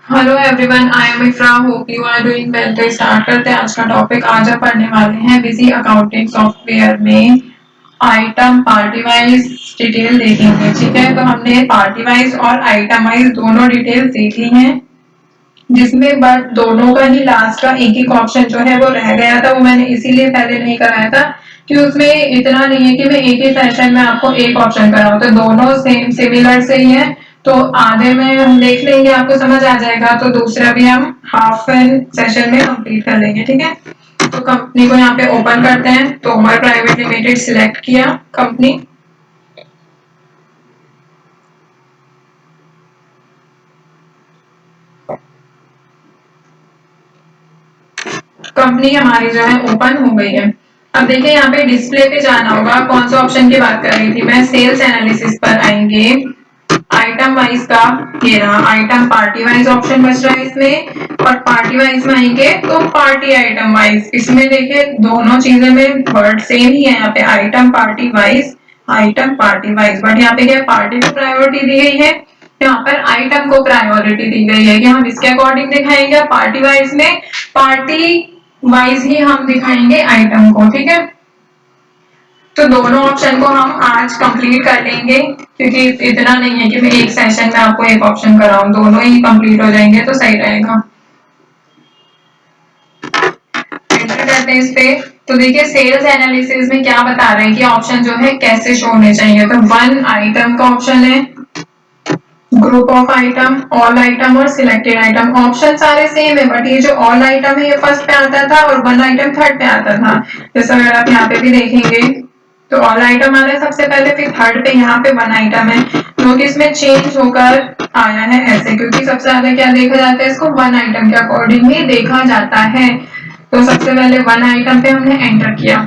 Hello everyone, I am Ifra. Hope you are doing well. तो start करते हैं आज का टॉपिक। आज हम पढ़ने वाले हैं बिजी अकाउंटिंग सॉफ्टवेयर में आइटम पार्टी वाइज डिटेल देखेंगे। ठीक है, तो हमने पार्टी वाइज और आइटम वाइज दोनों डिटेल देख ली हैं, जिसमें बट दोनों का ही लास्ट का एक एक ऑप्शन जो है वो रह गया था। वो मैंने इसीलिए पहले नहीं कराया था कि उसमें इतना नहीं है कि मैं एक ही सेशन में आपको एक ऑप्शन कराऊं। तो दोनों सेम सिमिलर से ही है, तो आधे में हम देख लेंगे, आपको समझ आ जाएगा, तो दूसरा भी हम हाफ एन सेशन में कंप्लीट कर लेंगे। ठीक है, तो कंपनी को यहाँ पे ओपन करते हैं। तोमर प्राइवेट लिमिटेड सिलेक्ट किया कंपनी। कंपनी हमारी जो है ओपन हो गई है। अब देखिए यहाँ पे डिस्प्ले पे जाना होगा। कौन से ऑप्शन की बात कर रही थी मैं? सेल्स एनालिसिस पर आएंगे। आइटम वाइज का ये रहा, आइटम पार्टी वाइज ऑप्शन बच रहा है इसमें, और पार्टी वाइज में आएंगे तो पार्टी आइटम वाइज। इसमें देखिए दोनों चीजें में वर्ड सेम ही है। यहाँ पे item party wise, item party wise, but यहाँ पे क्या पार्टी को प्रायोरिटी दी गई है, यहाँ पर आइटम को प्रायोरिटी दी गई है कि हम इसके अकॉर्डिंग दिखाएंगे। पार्टी वाइज में पार्टी वाइज ही हम दिखाएंगे आइटम को। ठीक है, तो दोनों ऑप्शन को हम आज कंप्लीट कर लेंगे, क्योंकि इतना नहीं है कि मैं एक सेशन में आपको एक ऑप्शन कराऊं। दोनों ही कंप्लीट हो जाएंगे तो सही रहेगा। एंटर करते हैं इस पे। तो देखिए सेल्स एनालिसिस में क्या बता रहे हैं कि ऑप्शन जो है कैसे शो होने चाहिए। तो वन आइटम का ऑप्शन है, group of item, all item और सिलेक्टेड आइटम। ऑप्शन सारे सेम है, बट ये जो ऑल आइटम है ये फर्स्ट पे आता था और वन आइटम थर्ड पे आता था। जैसे अगर आप यहाँ पे भी देखेंगे तो ऑल आइटम आ रहा है सबसे पहले, फिर थर्ड पे यहाँ पे वन आइटम है, जो कि इसमें चेंज होकर आया है ऐसे, क्योंकि सबसे ज्यादा क्या देखा जाता है, इसको वन आइटम के अकॉर्डिंग ही देखा जाता है। तो सबसे पहले वन आइटम पे हमने एंटर किया।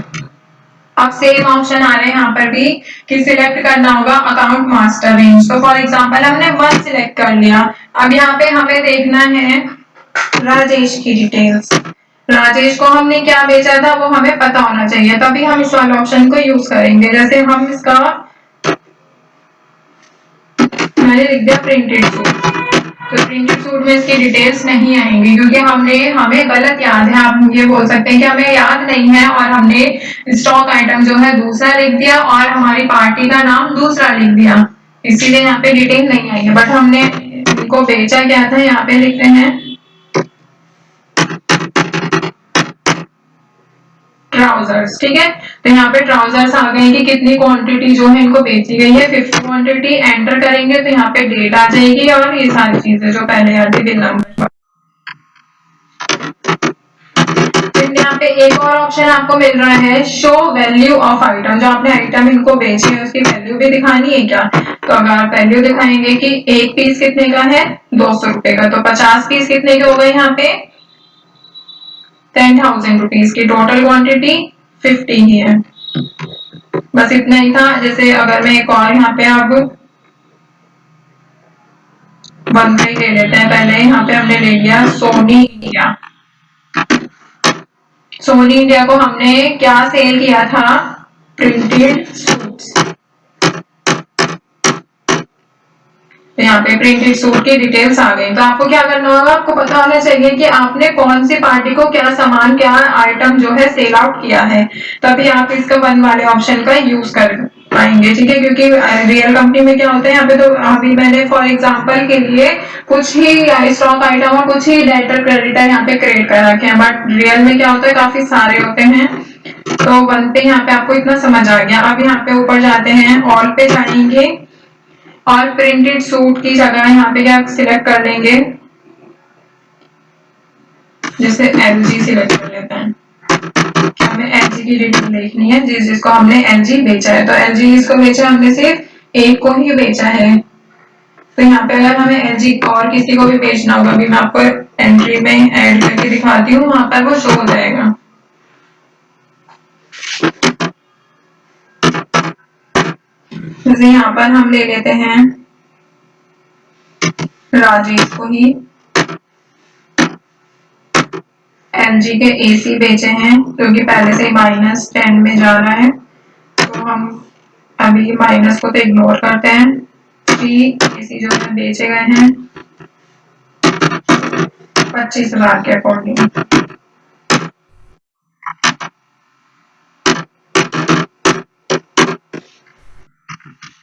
अब सेम ऑप्शन आ रहे हैं यहाँ पर भी कि सिलेक्ट करना होगा अकाउंट मास्टर रेंज। तो फॉर एग्जांपल हमने वन सिलेक्ट कर लिया। अब यहाँ पे हमें देखना है राजेश की डिटेल्स। राजेश को हमने क्या बेचा था वो हमें पता होना चाहिए, तभी हम इस वाले ऑप्शन को यूज करेंगे। जैसे हम इसका मैंने लिख दिया प्रिंटेड सूट, तो प्रिंटेड सूट में इसकी डिटेल्स नहीं आएंगी, क्योंकि हमें गलत याद है। आप ये बोल सकते हैं कि हमें याद नहीं है और हमने स्टॉक आइटम जो है दूसरा लिख दिया और हमारी पार्टी का नाम दूसरा लिख दिया, इसीलिए यहाँ पे डिटेल नहीं आई है। बट हमने इनको बेचा क्या था, यहाँ पे लिखते हैं ट्राउजर्स। ठीक है, तो यहाँ पे ट्राउजर्स आ गए कि कितनी क्वांटिटी जो है इनको बेची गई है, 50 क्वांटिटी। एंटर करेंगे तो यहाँ पे डेट आ जाएगी और ये सारी चीजें जो पहले आती बिल नंबर। यहाँ पे एक और ऑप्शन आपको मिल रहा है, शो वैल्यू ऑफ आइटम। जो आपने आइटम इनको बेचे हैं उसकी वैल्यू भी दिखानी है क्या? तो अगर आप वैल्यू दिखाएंगे कि एक पीस कितने का है, 200 रुपए का, तो 50 पीस कितने के हो गए यहाँ पे, 10,000 रुपीज की। टोटल क्वांटिटी 50 ही है। बस इतना ही था। जैसे अगर मैं एक और यहाँ पे अब वन का ही ले लेते हैं। पहले यहाँ पे हमने ले लिया सोनी इंडिया। सोनी इंडिया को हमने क्या सेल किया था, प्रिंटेड सूट्स। तो यहाँ पे प्रिंटेड सूट की डिटेल्स आ गई। तो आपको क्या करना होगा, आपको पता होना चाहिए कि आपने कौन सी पार्टी को क्या सामान, क्या आइटम जो है सेल आउट किया है, तभी आप इसका वन वाले ऑप्शन का यूज कर पाएंगे। ठीक है, क्योंकि रियल कंपनी में क्या होता है, यहाँ पे तो अभी मैंने फॉर एग्जांपल के लिए कुछ ही स्टॉक आइटम और कुछ ही डेटर क्रेडिटर यहाँ पे क्रिएट कर रखे हैं, बट रियल में क्या होता है काफी सारे होते हैं। तो वन पे यहाँ पे आपको इतना समझ आ गया। अब यहाँ पे ऊपर जाते हैं, ऑल पे जाएंगे और प्रिंटेड सूट की जगह यहाँ पे क्या सिलेक्ट कर लेंगे, जैसे एलजी सिलेक्ट कर लेते हैं। हमें एलजी की डिटेल देखनी है, जिसको हमने एलजी बेचा है। तो एलजी इसको बेचा हमने सिर्फ एक को ही बेचा है। तो यहाँ पे अगर हमें एलजी और किसी को भी बेचना होगा, अभी मैं आपको एंट्री में ऐड करके दिखाती हूँ, वहां पर वो शो हो जाएगा। जैसे यहाँ पर हम ले लेते हैं राजेश को ही, एलजी के एसी बेचे हैं क्योंकि पहले से ही -10 में जा रहा है, तो हम अभी माइनस को तो इग्नोर करते हैं। एसी जो है बेचे गए हैं, 25,000 के अकॉर्डिंग।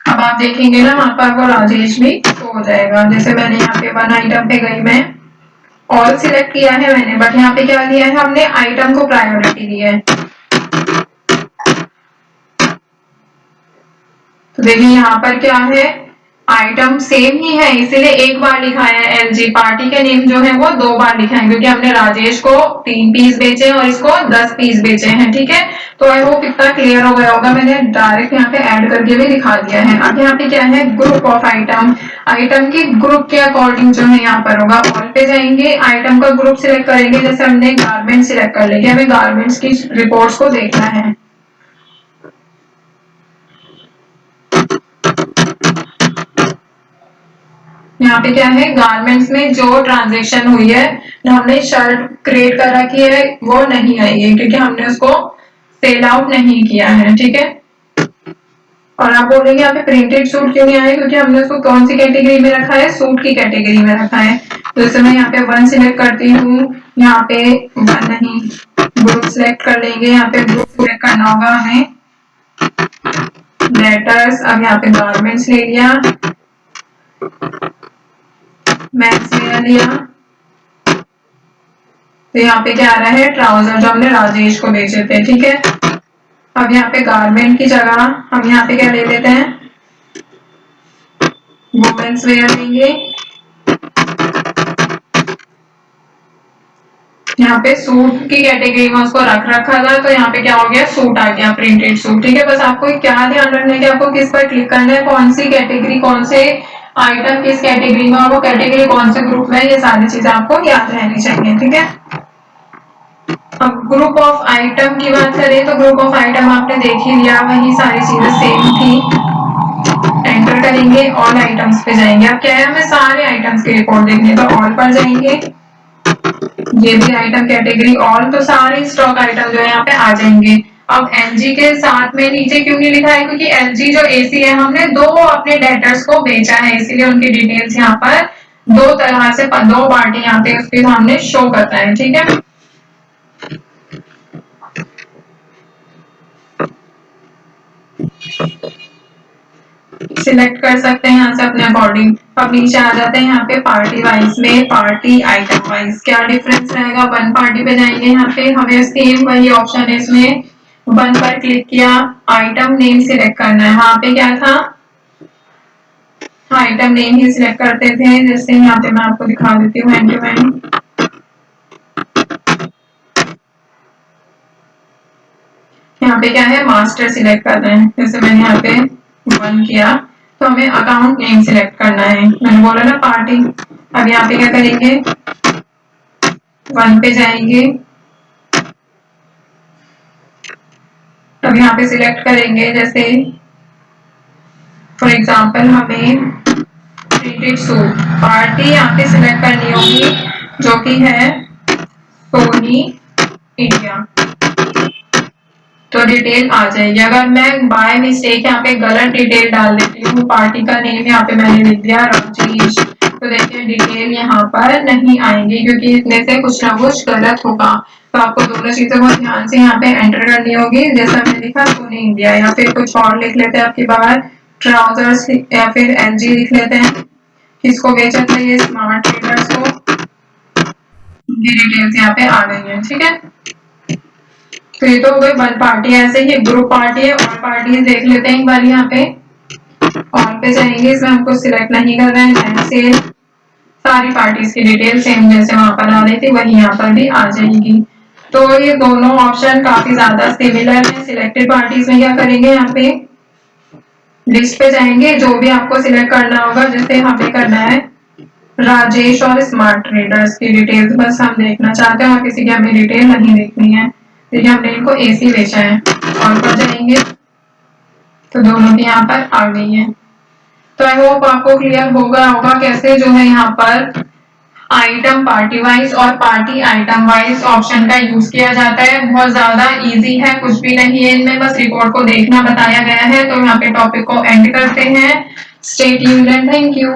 अब आप देखेंगे ना वहां पर वो राजेश भी शो हो जाएगा। जैसे मैंने यहाँ पे 1 आइटम पे गई, मैं ऑल सिलेक्ट किया है मैंने, बट यहाँ पे क्या लिया है हमने, आइटम को प्रायोरिटी दी है। तो देखिए यहाँ पर क्या है, आइटम सेम ही है इसीलिए एक बार लिखा है एलजी। पार्टी के नेम जो है वो 2 बार लिखा है क्योंकि हमने राजेश को 3 पीस बेचे और इसको 10 पीस बेचे हैं, ठीक है। तो आई होप इतना क्लियर हो गया होगा, मैंने डायरेक्ट यहाँ पे ऐड करके भी दिखा दिया है। अब यहाँ पे क्या है, ग्रुप ऑफ आइटम, आइटम के ग्रुप के अकॉर्डिंग जो है यहाँ पर होगा। ऑल पे जाएंगे, आइटम का ग्रुप सिलेक्ट करेंगे, जैसे हमने गारमेंट सिलेक्ट कर लेंगे, हमें गारमेंट्स की रिपोर्ट्स को देखना है। यहाँ पे क्या है, गारमेंट्स में जो ट्रांजेक्शन हुई है, हमने शर्ट क्रिएट कर रखी है वो नहीं आएगी क्योंकि हमने उसको सेल आउट नहीं किया है, ठीक है। और आप बोलेंगे यहाँ पे प्रिंटेड सूट क्यों नहीं आया, क्योंकि हमने उसको कौन सी कैटेगरी में रखा है, सूट की कैटेगरी में रखा है। तो इसे मैं यहाँ पे 1 सिलेक्ट करती हूँ, यहाँ पे 1 नहीं, ग्रुप सिलेक्ट कर लेंगे। यहाँ पे ग्रुप सिलेक्ट करना होगा हमें लेटर्स। अब यहाँ पे गारमेंट्स ले लिया, मैक्स ले लिया। तो यहाँ पे क्या आ रहा है, ट्राउजर जो हमने राजेश को बेचे थे, ठीक है। अब यहाँ पे गारमेंट की जगह हम यहाँ पे क्या ले लेते हैं, वुमेन्स वेयर लेंगे। यहाँ पे सूट की कैटेगरी में उसको रख रखा था, तो यहाँ पे क्या हो गया, सूट आ गया, प्रिंटेड सूट, ठीक है। बस आपको क्या ध्यान रखना है कि आपको किस पर क्लिक करना है, कौन सी कैटेगरी, कौन से आइटम किस कैटेगरी में और वो कैटेगरी कौन से ग्रुप में, ये सारी चीजें आपको याद रहनी चाहिए, ठीक है। अब ग्रुप ऑफ आइटम की बात करें तो ग्रुप ऑफ आइटम आपने देख ही लिया, वही सारी चीजें सेम थी। एंटर करेंगे, ऑल आइटम्स पे जाएंगे। अब क्या है, हमें सारे आइटम्स की रिपोर्ट देखनी, तो ऑल पर जाएंगे, ये भी आइटम कैटेगरी ऑल, तो सारे स्टॉक आइटम जो है यहाँ पे आ जाएंगे। अब एलजी के साथ में नीचे क्यों नहीं लिखा है, क्योंकि एलजी जो एसी है हमने 2 अपने डेटर्स को बेचा है, इसीलिए उनकी डिटेल्स यहाँ पर 2 तरह से 2 पार्टी यहाँ पे उसके सामने शो करता है, ठीक है। सिलेक्ट कर सकते हैं यहाँ से अपने अकॉर्डिंग। अब नीचे आ जाते हैं यहाँ पे पार्टी वाइज में, पार्टी आइटम वाइज क्या डिफरेंस रहेगा। 1 पार्टी पे जाएंगे, यहाँ पे हमें सेम वही ऑप्शन है, इसमें 1 पर क्लिक किया, आइटम नेम सिलेक्ट करना है। वहां पे क्या था, आइटम नेम ही सिलेक्ट करते थे, जैसे यहाँ पे मैं आपको दिखा देती हूँ एंड टू एंड। यहाँ पे क्या है, मास्टर सिलेक्ट कर रहे हैं, जैसे मैंने यहाँ पे 1 किया, तो हमें अकाउंट नेम सिलेक्ट करना है, मैंने बोला ना पार्टी। अब यहाँ पे क्या करेंगे, 1 पे जाएंगे, अब यहाँ पे सिलेक्ट करेंगे, जैसे फॉर एग्जांपल हमें प्रिंटेड सूट पार्टी यहाँ पे सिलेक्ट करनी होगी, जो कि है सोनी इंडिया, तो डिटेल आ जाएगी। अगर मैं बाय मिस्टेक यहाँ पे गलत डिटेल डाल देती हूँ, पार्टी का नेम यहाँ पे मैंने लिख दिया राजेश, तो देखिए डिटेल यहाँ पर नहीं आएंगी क्योंकि इसमें से कुछ ना कुछ गलत होगा। तो आपको दोनों चीजों को ध्यान से यहाँ पे एंटर करनी होगी, जैसा मैंने लिखा सोनी इंडिया, या फिर कुछ और लिख लेते हैं आपकी बाहर, ट्राउजर्स या फिर एलजी लिख लेते हैं, किसको बेचा था ये, स्मार्ट ट्रेडर्स को, ये डिटेल्स यहाँ पे आ गई है, ठीक है। तो ये तो हो गई 1 पार्टी, ऐसे ही ग्रुप पार्टी है, और पार्टी देख लेते हैं एक बार। यहाँ पे ऑल पे जाएंगे, इसमें हमको सिलेक्ट नहीं कर रहे हैं, से सारी पार्टीज की डिटेल सेम जैसे वहां पर आ रही थी वही यहाँ पर भी आ जाएगी। तो ये दोनों ऑप्शन काफी ज्यादा सिमिलर है। सिलेक्टेड पार्टीज में क्या करेंगे, यहाँ पे लिस्ट पे जाएंगे, जो भी आपको सिलेक्ट करना होगा, जैसे हमें करना है राजेश और स्मार्ट ट्रेडर्स की डिटेल्स बस हम देखना चाहते हैं, और किसी की हमें डिटेल नहीं देखनी है, क्योंकि हमने इनको एसी बेचा है। और पर जाएंगे तो दोनों की यहाँ पर आ गई है। तो आई होप आपको क्लियर होगा कैसे जो है यहाँ पर आइटम पार्टी वाइज और पार्टी आइटम वाइज ऑप्शन का यूज किया जाता है। बहुत ज्यादा इजी है, कुछ भी नहीं है इनमें, बस रिपोर्ट को देखना बताया गया है। तो यहाँ पे टॉपिक को एंड करते हैं। Stay tuned and thank you.